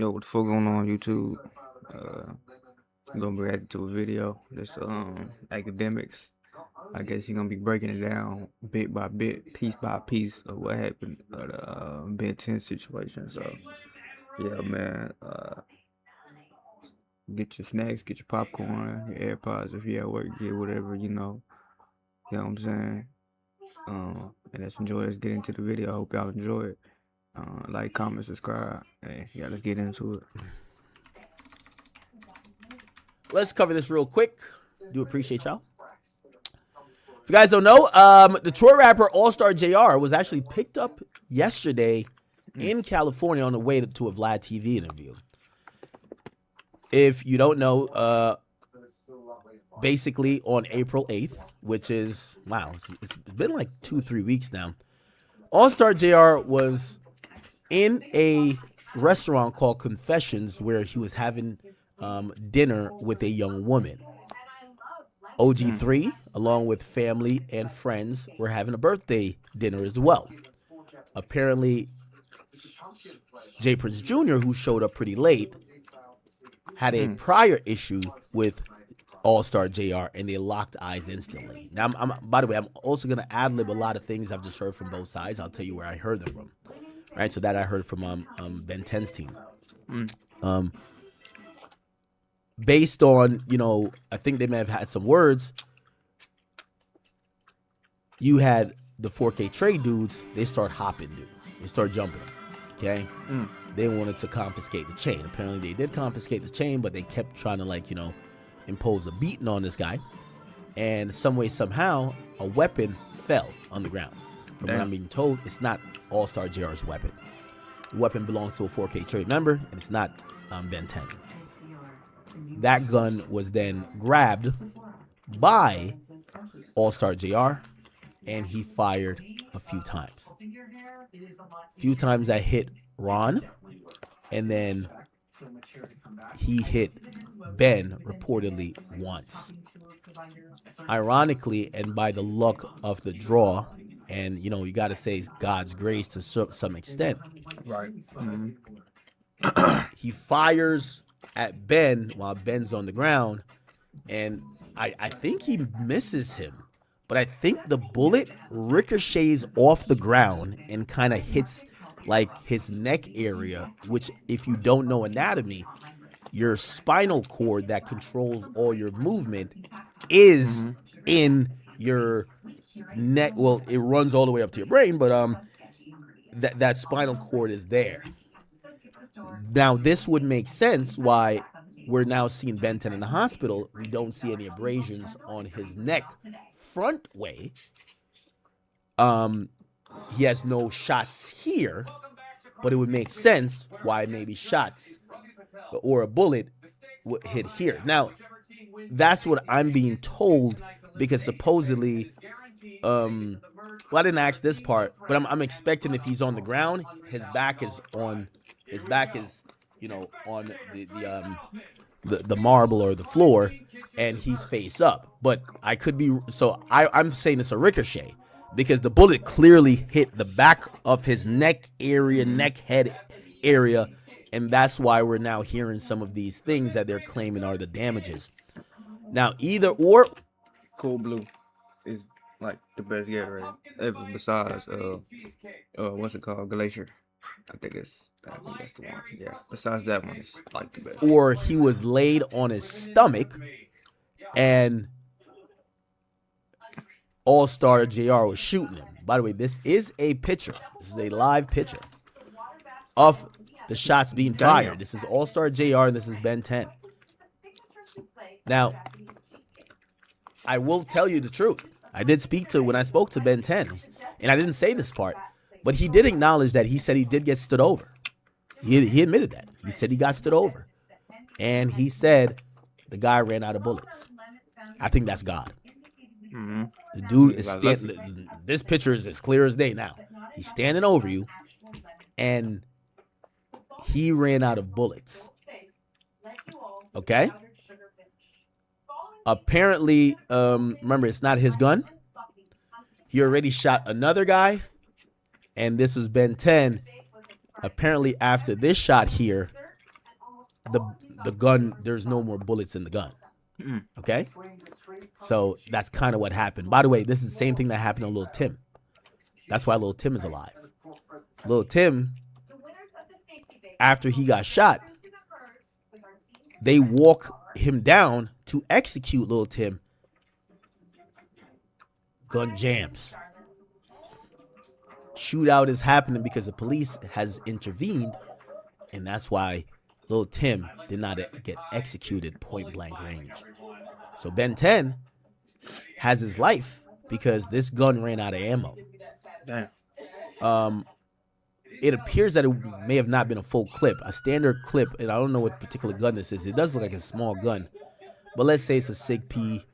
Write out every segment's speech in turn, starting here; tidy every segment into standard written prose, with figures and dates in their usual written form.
Yo, what the fuck going on YouTube? I'm gonna be reacting to a video. This academics. I guess he's gonna be breaking it down bit by bit, piece by piece of what happened at the Ben 10 situation. So yeah, man. Get your snacks, get your popcorn, your AirPods if you're at work, get whatever You know what I'm saying? And let's enjoy. Let's get into the video. I hope y'all enjoy it. Like, comment, subscribe. Hey, yeah, let's get into it. Let's cover this real quick. Do appreciate y'all. If you guys don't know, Detroit rapper Allstar JR was actually picked up yesterday in California on the way to a Vlad TV interview. If you don't know, basically on April 8th, which is, wow, it's been like 2-3 weeks now, Allstar JR was in a restaurant called Confessions where he was having dinner with a young woman. OG3, along with family and friends, were having a birthday dinner as well. Apparently, J. Prince Jr., who showed up pretty late, had a prior issue with Allstar JR, and they locked eyes instantly. Now, by the way, I'm also going to ad-lib a lot of things I've just heard from both sides. I'll tell you where I heard them from. Right, so that I heard from Ben 10's team. Based on, I think they may have had some words. You had the 4K trade dudes, they start hopping, dude. They start jumping, okay? They wanted to confiscate the chain. Apparently they did confiscate the chain, but they kept trying to, impose a beating on this guy. And some way, somehow, a weapon fell on the ground. From what I'm being told, it's not Allstar JR's weapon. The weapon belongs to a 4K trade member, and it's not Ben 10. That gun was then grabbed by Allstar JR, and he fired a few times. A few times that hit Ron, and then he hit Ben reportedly once. Ironically, and by the luck of the draw, and you got to say God's grace to some extent, Right. he fires at Ben while Ben's on the ground, and I think he misses him, but I think the bullet ricochets off the ground and kind of hits like his neck area, which, if you don't know anatomy, your spinal cord that controls all your movement is in your neck. Well, it runs all the way up to your brain, but that spinal cord is there. Now, this would make sense why we're now seeing Ben 10 in the hospital. We don't see any abrasions on his neck front way. He has no shots here, but it would make sense why maybe shots or a bullet would hit here. Now, that's what I'm being told, because supposedly, well, I didn't ask this part, but I'm expecting if he's on the ground, his back is on the marble or the floor, and he's face up. But I could be, so I'm saying it's a ricochet, because the bullet clearly hit the back of his neck head area, and that's why we're now hearing some of these things that they're claiming are the damages. Now, either or, Cool Blue is like the best Gatorade ever, besides what's it called, Glacier. I think that's the one. Yeah. Besides that one, it's like the best. or he was laid on his stomach and Allstar JR was shooting him. By the way, this is a picture. This is a live picture of the shots being fired. This is Allstar JR and this is Ben 10. Now, I will tell you the truth. I did when I spoke to Ben 10, and I didn't say this part, but he did acknowledge that he said he did get stood over. He admitted that. He said he got stood over. And he said the guy ran out of bullets. I think that's God. The dude is standing. This picture is as clear as day now. He's standing over you, and he ran out of bullets. Okay? Apparently, remember, it's not his gun. He already shot another guy, and this was Ben 10. Apparently, after this shot here, the gun, there's no more bullets in the gun. Okay? So that's kind of what happened. By the way, this is the same thing that happened to Lil Tim. That's why Lil Tim is alive. Lil Tim, after he got shot, they walk him down to execute Lil Tim. Gun jams. Shootout is happening because the police has intervened, and that's why Lil Tim did not get executed point blank range. So Ben 10 has his life because this gun ran out of ammo. Damn. It appears that it may have not been a full clip, a standard clip, and I don't know what particular gun this is. It does look like a small gun, but let's say it's a SIG P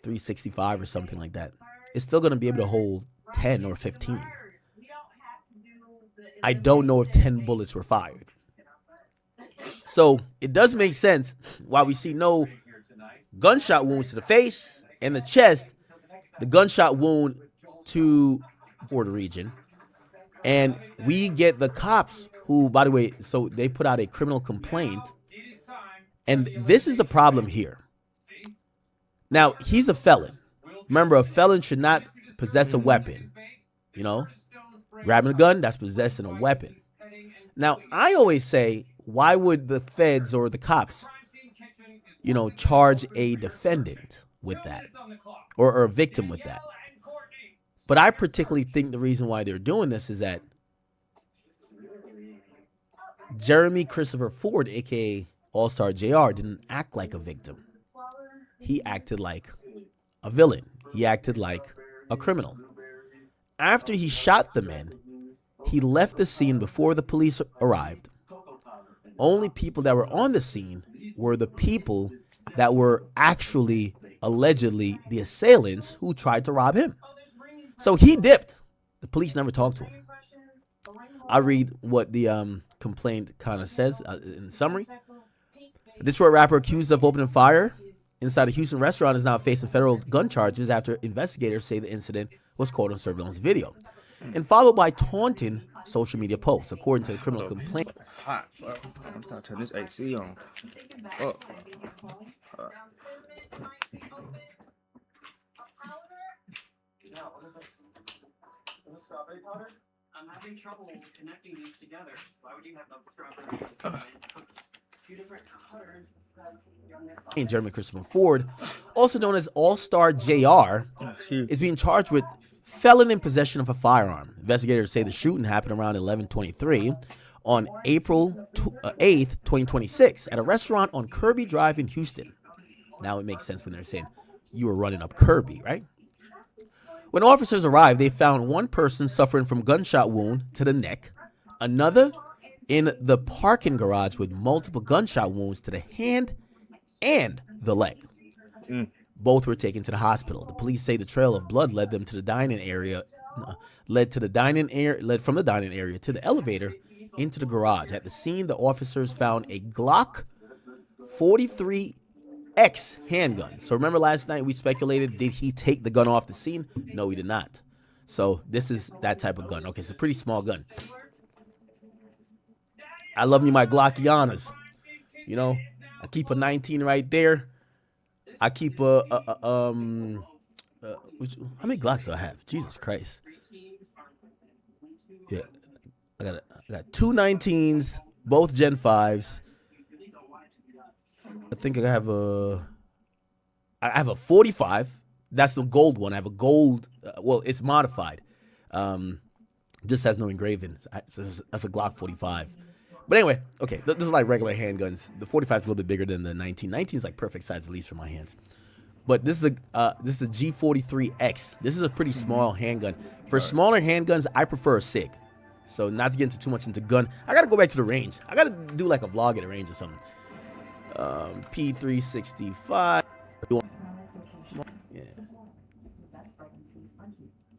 365 or something like that. It's still going to be able to hold 10 or 15. I don't know if 10 bullets were fired. So it does make sense why we see no gunshot wounds to the face and the chest, the gunshot wound to border region. And we get the cops who, by the way, so they put out a criminal complaint. And this is a problem here. Now, he's a felon. Remember, a felon should not possess a weapon. You know, grabbing a gun, that's possessing a weapon. Now, I always say, why would the feds or the cops, you know, charge a defendant with that or a victim with that? But I particularly think the reason why they're doing this is that Jeremy Christopher Ford, aka Allstar JR, didn't act like a victim. He acted like a villain. He acted like a criminal. After he shot the men, he left the scene before the police arrived. Only people that were on the scene were the people that were actually, allegedly, the assailants who tried to rob him. So he dipped. The police never talked to him. I read what the complaint kind of says in summary. A Detroit rapper accused of opening fire inside a Houston restaurant is now facing federal gun charges after investigators say the incident was caught on surveillance video and followed by taunting social media posts, according to the criminal complaint. Hot, bro. I'm gonna turn this AC on. Oh. I'm having trouble connecting these together. Why would you have those strawberries? Two different colors. Jeremy Christopher Ford, also known as Allstar JR, is being charged with felon in possession of a firearm. Investigators say the shooting happened around 11:23 on April 8th, 2026 at a restaurant on Kirby Drive in Houston. Now it makes sense when they're saying you were running up Kirby, right? When officers arrived, they found one person suffering from gunshot wound to the neck, another in the parking garage with multiple gunshot wounds to the hand and the leg. Both were taken to the hospital. The police say the trail of blood led from the dining area to the elevator into the garage. At the scene, the officers found a Glock 43X handgun. So remember last night we speculated, did he take the gun off the scene? No, he did not. So this is that type of gun. Okay, it's a pretty small gun. I love me my Glockianas. You know, I keep a 19 right there. I keep how many Glocks do I have? Jesus Christ. Yeah, I got two 19s, both Gen 5s. I think I have a 45. That's the gold one. I have a gold. Well, it's modified. Just has no engraving. So that's a Glock 45. But anyway, okay, this is like regular handguns. The 45 is a little bit bigger than the 19. 19 is like perfect size, at least for my hands. But this is a G43X. This is a pretty small handgun. For smaller handguns, I prefer a SIG. So not to get into too much into gun, I gotta go back to the range. I gotta do like a vlog at a range or something. P365. Yeah.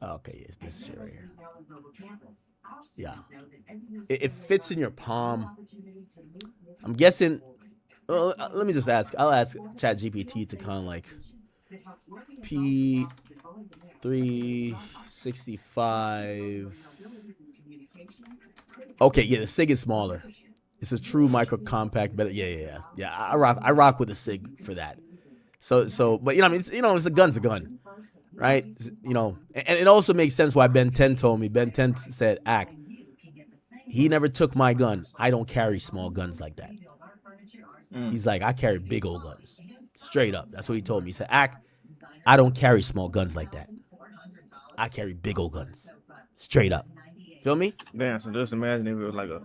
Okay, yes, this shit right here. Yeah. It fits in your palm. I'm guessing. Let me just ask. I'll ask ChatGPT to kind of like P365. Okay, yeah, the SIG is smaller. It's a true micro compact. But yeah. I rock with the Sig for that. But I mean, it's a gun's a gun, right? And it also makes sense why Ben 10 told me. Ben 10 said, "Act, he never took my gun. I don't carry small guns like that." He's like, "I carry big old guns." Straight up. That's what he told me. He said, "Act, I don't carry small guns like that. I carry big old guns." Straight up. Feel me? Damn, so just imagine if it was like a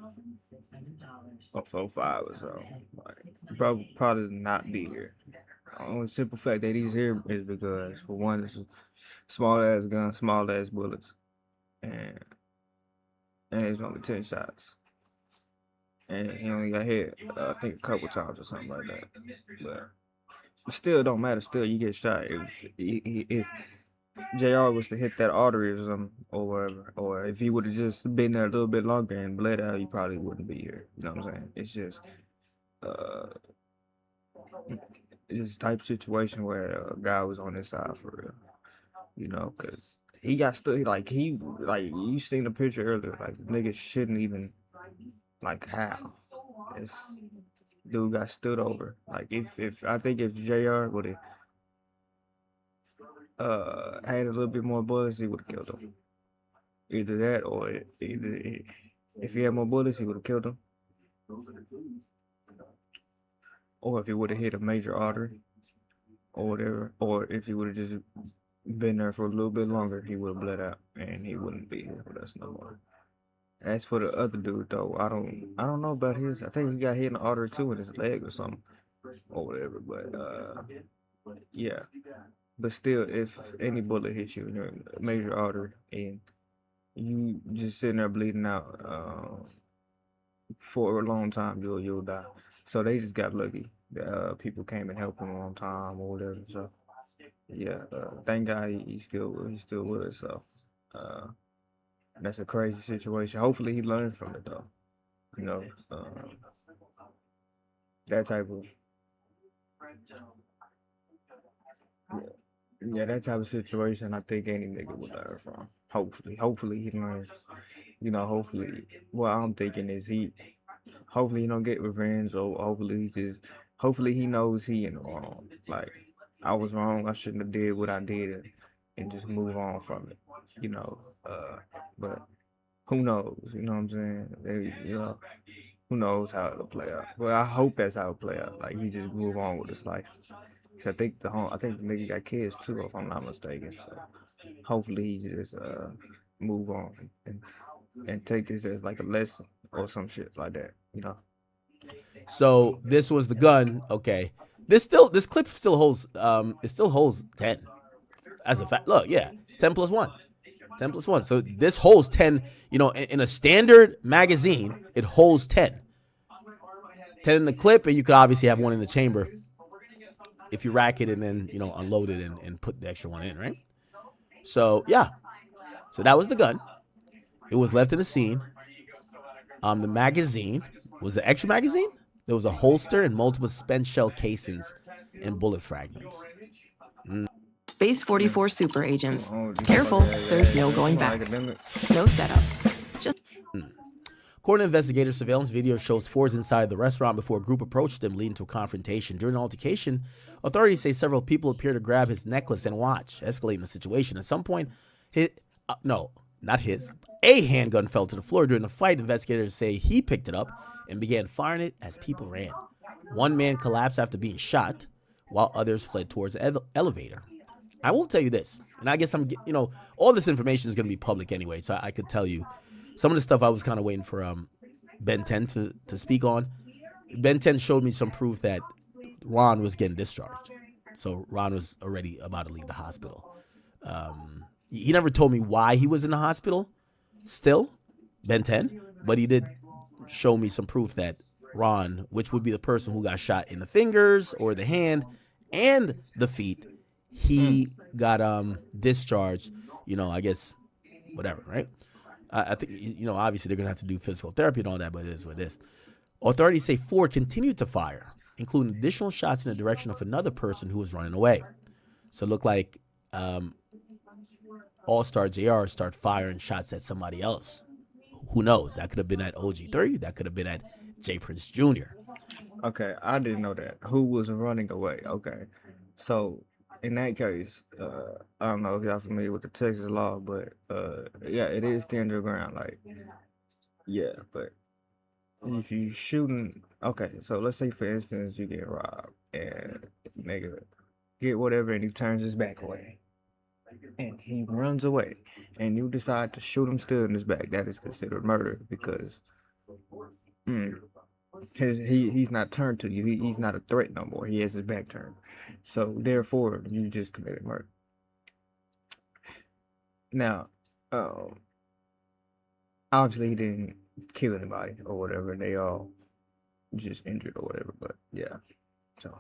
4-5 or so. Like, probably not be here. The only simple fact that he's here is because, for one, it's a small ass gun, small ass bullets, and it's only 10 shots. And he only got hit, I think, a couple times or something like that. But it still don't matter. Still, you get shot. If JR was to hit that artery or something, or whatever, or if he would have just been there a little bit longer and bled out, he probably wouldn't be here. You know what I'm saying? It's just, uh, it's just type of situation where a guy was on his side for real. You know, cause he got stood like you seen the picture earlier. Like the nigga shouldn't even like how. It's dude got stood over. Like if I think if JR would have had a little bit more bullets, he would have killed him. Either that or if he had more bullets, he would have killed him. Or if he would have hit a major artery or whatever, or if he would have just been there for a little bit longer, he would have bled out and he wouldn't be here with us no more. As for the other dude though, I don't know about his. I think he got hit in the artery too in his leg or something or whatever. But yeah. But still, if any bullet hits you in your major artery and you just sitting there bleeding out for a long time, you'll die. So they just got lucky. People came and helped him on time or whatever. So yeah, thank God he's still with us. So that's a crazy situation. Hopefully he learns from it though. You know, that type of yeah, that type of situation. I think any nigga would learn from. Hopefully he learns. You know, hopefully. What I'm thinking is hopefully he don't get revenge, or hopefully he knows he in the wrong. Like I was wrong. I shouldn't have did what I did, and just move on from it. You know, but who knows? You know what I'm saying? Who knows how it'll play out? Well, I hope that's how it play out. Like he just move on with his life. 'Cause I think the nigga got kids too, if I'm not mistaken. So hopefully he just move on and take this as like a lesson or some shit like that. You know. So this was the gun. Okay. This clip still holds it still holds 10 as a fact. Look, yeah, it's 10 plus 1. 10 plus 1. So this holds 10, in a standard magazine, it holds 10. 10 in the clip, and you could obviously have one in the chamber if you rack it and then, unload it and put the extra one in, right? So, yeah. So that was the gun. It was left in the scene. The magazine was the extra magazine. There was a holster and multiple spent shell casings and bullet fragments. Base 44 super agents. Oh, Careful, there's no going back. No setup. Just According to investigators, surveillance video shows Ford's inside the restaurant before a group approached him, leading to a confrontation. During the altercation, authorities say several people appear to grab his necklace and watch, escalating the situation. At some point, a handgun fell to the floor. During the fight, investigators say he picked it up and began firing it as people ran. One man collapsed after being shot, while others fled towards the elevator. I will tell you this, and I guess all this information is going to be public anyway, so I could tell you some of the stuff I was kind of waiting for Ben 10 to speak on. Ben 10 showed me some proof that Ron was getting discharged. So Ron was already about to leave the hospital. He never told me why he was in the hospital still, Ben 10, but he did show me some proof that Ron, which would be the person who got shot in the fingers or the hand and the feet, he got discharged, I guess, whatever, right? I think, obviously they're going to have to do physical therapy and all that, but it is what it is. Authorities say Ford continued to fire, including additional shots in the direction of another person who was running away. So it looked like Allstar JR started firing shots at somebody else. Who knows? That could have been at OG3. That could have been at J. Prince Jr. Okay, I didn't know that. Who was running away? Okay, so in that case, I don't know if y'all familiar with the Texas law, but yeah, it is stand your ground. Like, yeah, but if you shooting, okay, so let's say for instance you get robbed and nigga get whatever and he turns his back away and he runs away and you decide to shoot him still in his back, that is considered murder because mm, he's not turned to you. He's not a threat no more. He has his back turned. So therefore, you just committed murder. Now, um, obviously he didn't kill anybody or whatever. They all just injured or whatever. But yeah, so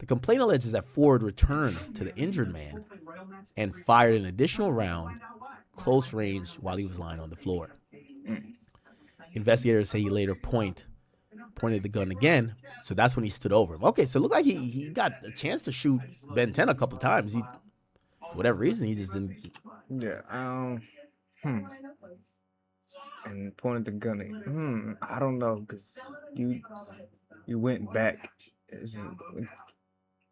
The complaint alleges that Ford returned to the injured man and fired an additional round close range while he was lying on the floor. Investigators say he later pointed the gun again, so that's when he stood over him. Okay, so it looked like he got a chance to shoot Ben 10 a couple of times. For whatever reason, he just didn't. yeah, and pointed the gun at. I don't know, cause you went back.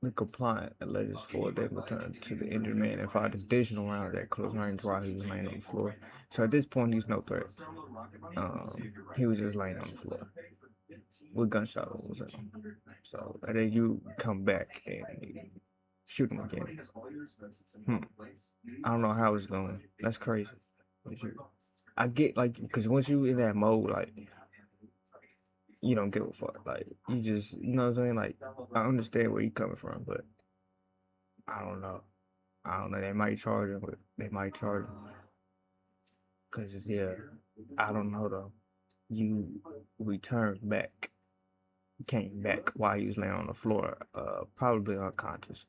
The compliant alleges Ford then returned to the injured man and fired additional rounds at close range while he was laying on the floor. So at this point, he's no threat. He was just laying on the floor with gunshot wounds on him. So and then you come back and you shoot him again. I don't know how it's going. That's crazy. I get like because once you in that mode, like you don't give a fuck. Like you just, you know what I'm saying? Like I understand where you coming from, but I don't know. They might charge him, but they might charge him. Cause yeah, I don't know though. You returned back, came back while he was laying on the floor, probably unconscious,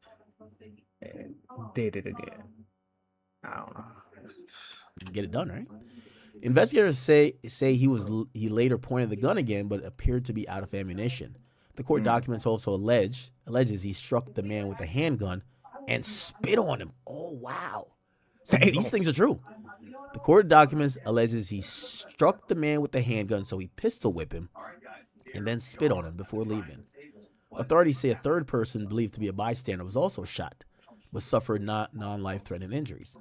and did it again. I don't know. Get it done, right? Investigators say he later pointed the gun again, but appeared to be out of ammunition. The court documents also alleges he struck the man with a handgun and spit on him. Oh wow! So these things are true. The court documents alleges he struck the man with the handgun, so he pistol whipped him and then spit on him before leaving. Authorities say a third person, believed to be a bystander, was also shot, but suffered non-life-threatening injuries.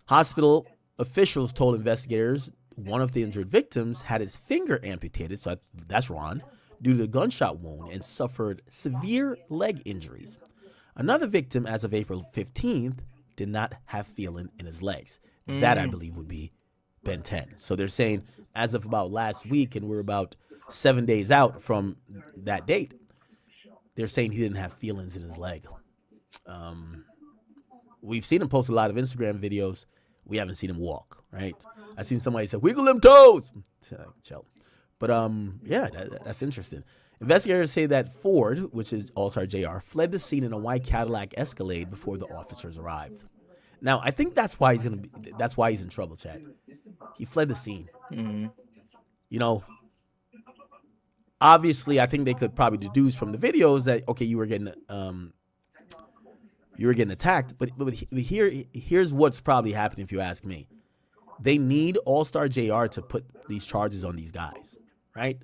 Hospital officials told investigators one of the injured victims had his finger amputated, so that's Ron, due to a gunshot wound and suffered severe leg injuries. Another victim, as of April 15th, did not have feeling in his legs. That, I believe, would be Ben 10. So they're saying as of about last week, and we're about 7 days out from that date, they're saying he didn't have feelings in his leg. We've seen him post a lot of Instagram videos. We haven't seen him walk, right? I seen somebody say, wiggle them toes. Chill. But yeah, that's interesting. Investigators say that Ford, which is Allstar JR, fled the scene in a white Cadillac Escalade before the officers arrived. Now, I think that's why he's in trouble, Chad. He fled the scene. Mm-hmm. You know, obviously, I think they could probably deduce from the videos that okay, you were getting attacked, but here's what's probably happening if you ask me. They need Allstar JR to put these charges on these guys, right?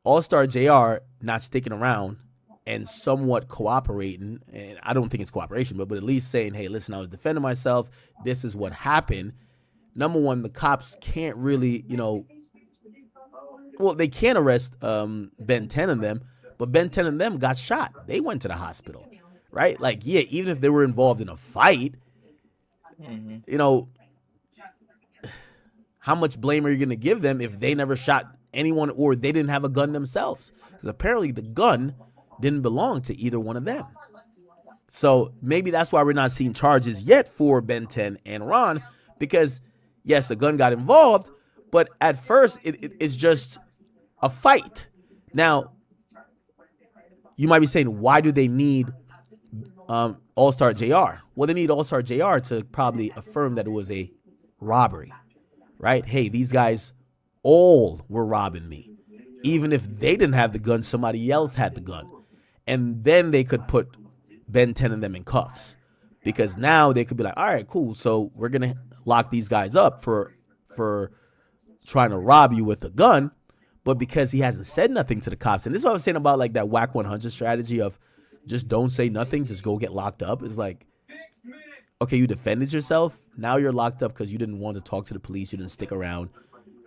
Allstar JR not sticking around and somewhat cooperating, and I don't think it's cooperation, but at least saying, hey, listen, I was defending myself. This is what happened. Number one, the cops can't really, well, they can't arrest Ben 10 and them, but Ben 10 and them got shot. They went to the hospital, right? Like, yeah, even if they were involved in a fight, how much blame are you going to give them if they never shot anyone or they didn't have a gun themselves? Because apparently the gun didn't belong to either one of them. So maybe that's why we're not seeing charges yet for Ben 10 and Ron, because yes, a gun got involved, but at first it's just a fight. Now, you might be saying, why do they need Allstar JR? Well, they need Allstar JR to probably affirm that it was a robbery, right? Hey, these guys all were robbing me. Even if they didn't have the gun, somebody else had the gun. And then they could put Ben 10 and them in cuffs, because now they could be like, all right, cool. So we're going to lock these guys up for trying to rob you with a gun. But because he hasn't said nothing to the cops, and this is what I was saying about like that whack 100 strategy of just don't say nothing, just go get locked up. It's like, okay, you defended yourself. Now you're locked up because you didn't want to talk to the police. You didn't stick around.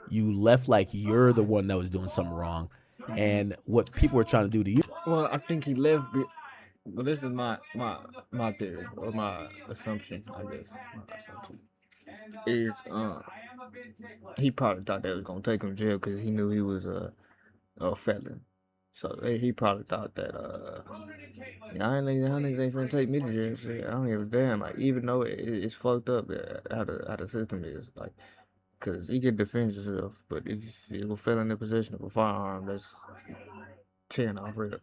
You left like you're the one that was doing something wrong. And what people were trying to do to you. Well, I think he left. Well, this is my theory or my assumption. I guess my assumption is he probably thought they was gonna take him to jail because he knew he was a felon. So he probably thought that yeah, I ain't y'all niggas ain't finna take me to jail. Shit, I don't give a damn. Like even though it's fucked up how the system is like. Cause you can defend yourself, but if you're a felon in possession of a firearm, that's 10 off rip.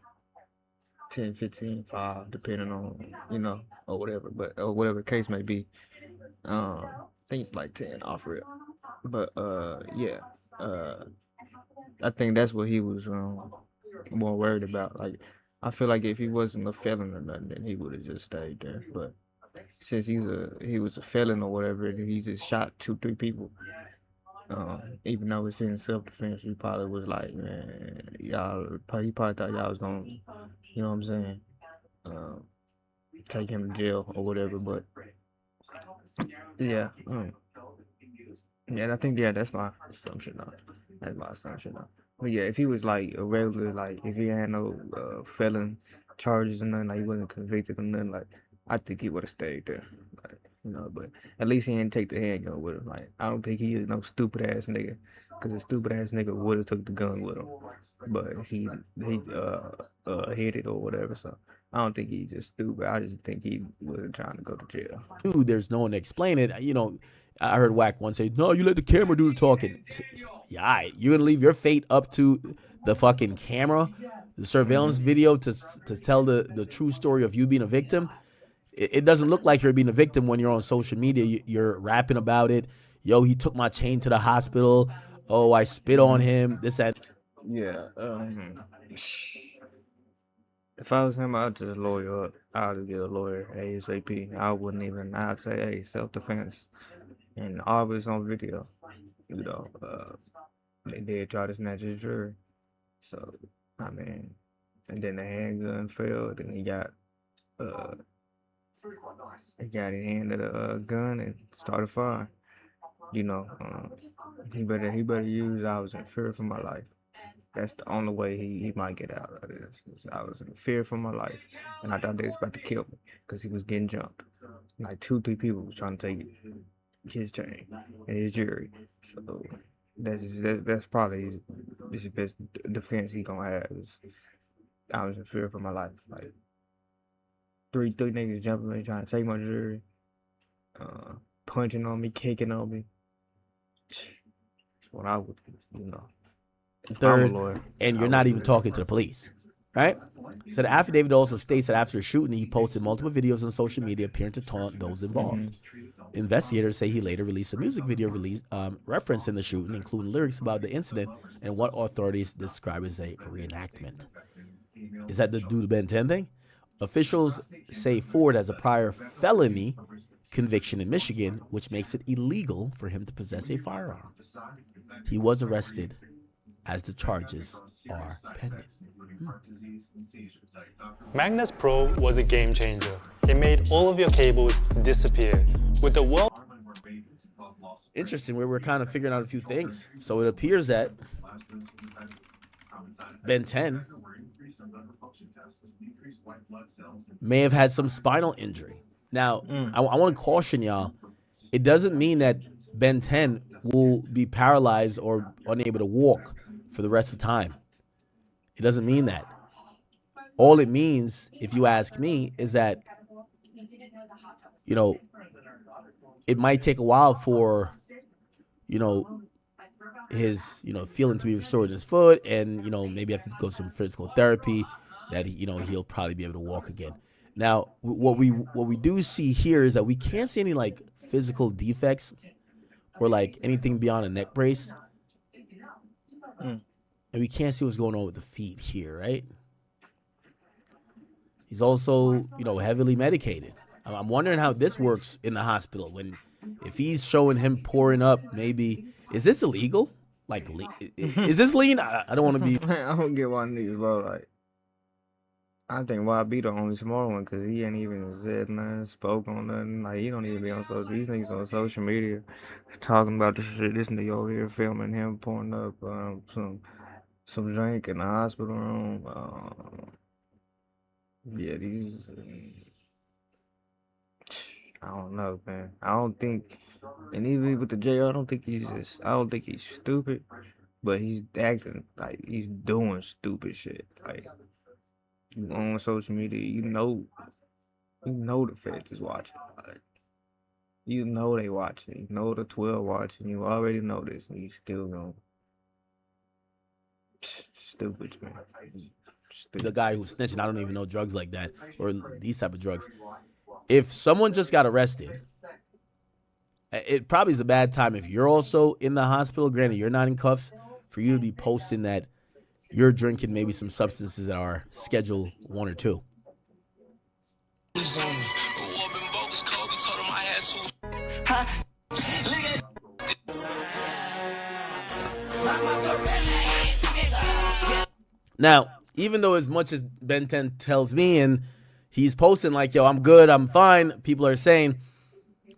10, 15, 5, depending on, or whatever, or whatever the case may be. I think it's like 10 off rip. But, yeah, I think that's what he was more worried about. Like, I feel like if he wasn't a felon or nothing, then he would have just stayed there. But since he was a felon or whatever, and he just shot 2-3 people. Even though it's in self-defense, he probably was like, man, he probably thought y'all was gonna, you know what I'm saying, take him to jail or whatever. But yeah, yeah, I think that's my assumption though. That's my assumption though. But yeah, if he was like a regular, like if he had no felon charges or nothing, like he wasn't convicted or nothing, like I think he would have stayed there. Like, but at least he didn't take the handgun with him. Like I don't think he is no stupid ass nigga, cause a stupid ass nigga would have took the gun with him, but he hid it or whatever. So I don't think he's just stupid. I just think he wasn't trying to go to jail. Dude, there's no one to explain it. I heard Whack once say, "No, you let the camera do the talking." Yeah, you're gonna leave your fate up to the fucking camera, the surveillance video to tell the true story of you being a victim. It doesn't look like you're being a victim when you're on social media. You're rapping about it. Yo, he took my chain to the hospital. Oh, I spit on him. This and yeah. If I was him, I'd just lawyer up. I'd just get a lawyer ASAP. I wouldn't even. I'd say, hey, self-defense, and always on video. They did try to snatch his jury. So I mean, and then the handgun failed, and he got his hand at a gun and started firing. He better use. I was in fear for my life. That's the only way he might get out of this. I was in fear for my life, and I thought they was about to kill me because he was getting jumped. Like 2-3 people was trying to take his chain and his jury. So that's probably his best defense he gonna have. I was in fear for my life. Like three niggas jumping me, trying to take my jury, punching on me, kicking on me. That's what I would, third, and you're not even talking to the police, right? So the affidavit also states that after the shooting, he posted multiple videos on social media appearing to taunt those involved. Investigators say he later released a music video referencing the shooting, including lyrics about the incident and what authorities describe as a reenactment. Is that the due to Ben 10 thing? Officials say Ford has a prior felony conviction in Michigan, which makes it illegal for him to possess a firearm. He was arrested as the charges are pending. Magnus Pro was a game changer. It made all of your cables disappear. With the world... Interesting, we're kind of figuring out a few things. So it appears that Ben 10 may have had some spinal injury. Now, I want to caution y'all, it doesn't mean that Ben 10 will be paralyzed or unable to walk for the rest of time. It doesn't mean that. All it means, if you ask me, is that, it might take a while for, his, feeling to be restored in his foot, and, maybe have to go some physical therapy that, he'll probably be able to walk again. Now, what we do see here is that we can't see any, like, physical defects or, like, anything beyond a neck brace. And we can't see what's going on with the feet here, right? He's also, heavily medicated. I'm wondering how this works in the hospital if he's showing him pouring up, maybe. Is this illegal? like, is this lean? I don't want to be. I don't get why niggas, bro. Like, I think YB the only smart one because he ain't even said nothing, spoke on nothing. Like, he don't even be on social. These niggas on social media talking about this shit. This nigga over here filming him pouring up some drink in the hospital room. Yeah, these. I don't know, man. I don't think, and even with the JR, I don't think I don't think he's stupid, but he's acting like he's doing stupid shit. Like, you on social media, you know the feds is watching. Like, you know they watching. You know the 12 watching. You already know this, and you still going stupid, man. The guy who's snitching, I don't even know drugs like that or these type of drugs. If someone just got arrested, it probably is a bad time if you're also in the hospital. Granted, you're not in cuffs, for you to be posting that you're drinking maybe some substances that are Schedule 1 or 2. Now, even though as much as Ben 10 tells me and he's posting like, yo, I'm good, I'm fine, people are saying,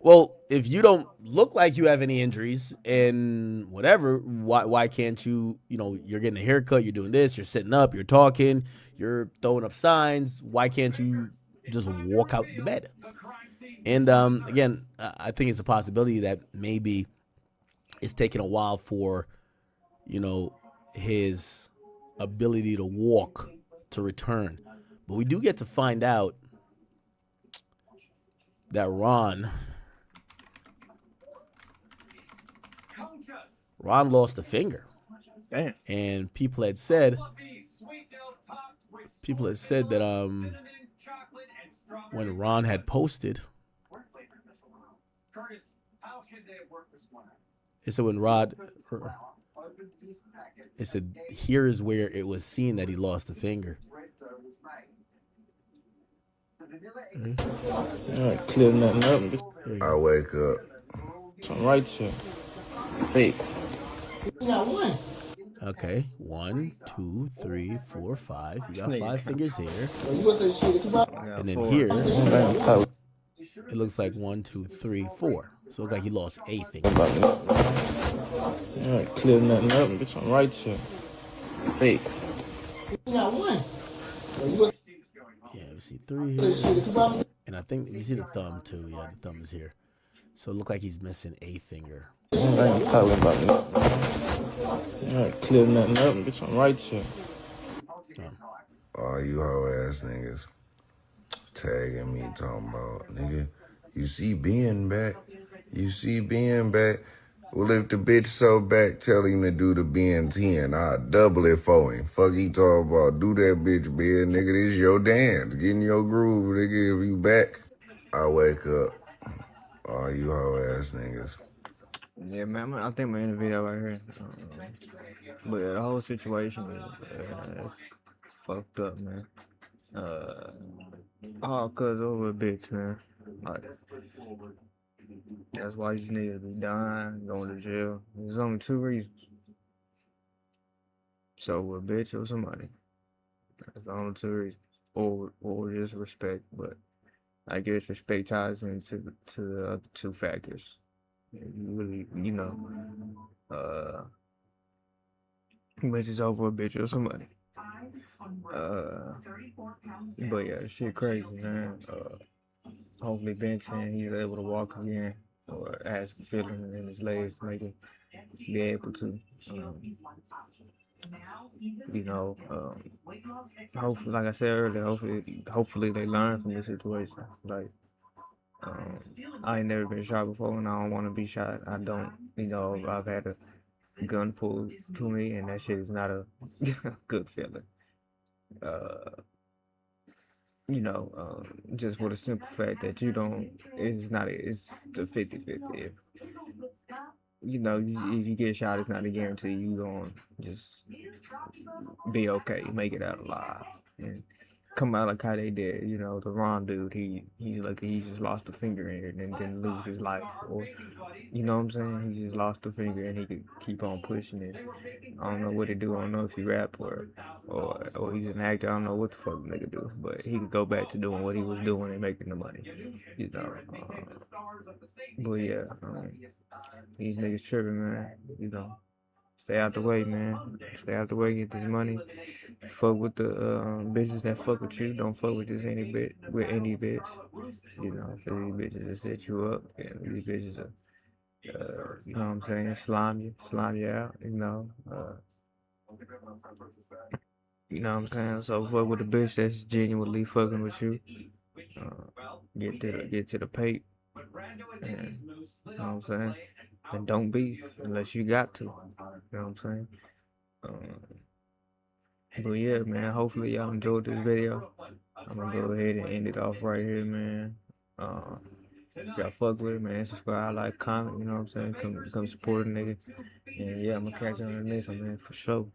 well, if you don't look like you have any injuries and whatever, why can't you, you're getting a haircut, you're doing this, you're sitting up, you're talking, you're throwing up signs, why can't you just walk out the bed? And again, I think it's a possibility that maybe it's taking a while for, his ability to walk to return. But we do get to find out that Ron lost a finger. Damn. And people had said that when Ron had posted, it said it said here is where it was seen that he lost the finger. Clear nothing up. I wake up. Some right shit. Fake. Okay, 1, 2, 3, 4, 5. You got 5 fingers here. And then here, it looks like 1, 2, 3, 4. So it looks like he lost a finger. Clear nothing up. Get some right shit. Fake. Yeah, we see 3 here. And I think you see the thumb too. Yeah, the thumb is here. So it looks like he's missing a finger. I ain't talking about clear nothing up. Get some right shit. All you hoe ass niggas tagging me talking about, nigga, you see Ben back? You see Ben back? Well, if the bitch so back, tell him to do the Ben 10. I'll double it for him. Fuck he talking about. Do that bitch, Ben. Nigga, this your dance. Get in your groove, nigga, if you back. I wake up. All you hoe ass niggas. Yeah, man, I think we're in the video right here. But the whole situation is fucked up, man. All cuz over a bitch, man. Like, that's why these niggas be dying, going to jail. There's only 2 reasons. So a bitch or somebody. That's the only 2 reasons. Or just respect, but I guess respect ties into the other 2 factors. You really, bitch is over a bitch or somebody. But yeah, shit crazy, man. Hopefully Ben 10, he's able to walk again or has some feeling in his legs to make him be able to, hopefully, like I said earlier, hopefully they learn from this situation. Like, I ain't never been shot before and I don't want to be shot. I don't, I've had a gun pulled to me and that shit is not a good feeling. Just for the simple fact that it's the 50-50. If you get shot, it's not a guarantee you gonna just be okay, make it out alive. And come out like how they did, you know, the Ron dude, he's lucky he just lost a finger in it and didn't lose his life. Or you know what I'm saying? He just lost a finger and he could keep on pushing it. I don't know what he do, I don't know if he rap or he's an actor, I don't know what the fuck the nigga do. But he could go back to doing what he was doing and making the money. You know. But yeah, these niggas tripping, man. You know. Stay out the way, man. Stay out the way, get this money. Fuck with the bitches that fuck with you. Don't fuck with just any bit with any bitch. You know, 'cause these bitches will set you up, and these bitches are, you know what I'm saying, slime you out. You know what I'm saying. So fuck with the bitch that's genuinely fucking with you. Get to the pape, and you know what I'm saying. And don't beef unless you got to. You know what I'm saying. Um, But yeah, man, hopefully y'all enjoyed this video. I'm gonna go ahead and end it off right here, man. If y'all fuck with it, man, subscribe, like, comment, you know what I'm saying? Come support a nigga. And yeah, I'm gonna catch you on the next one, man, for sure.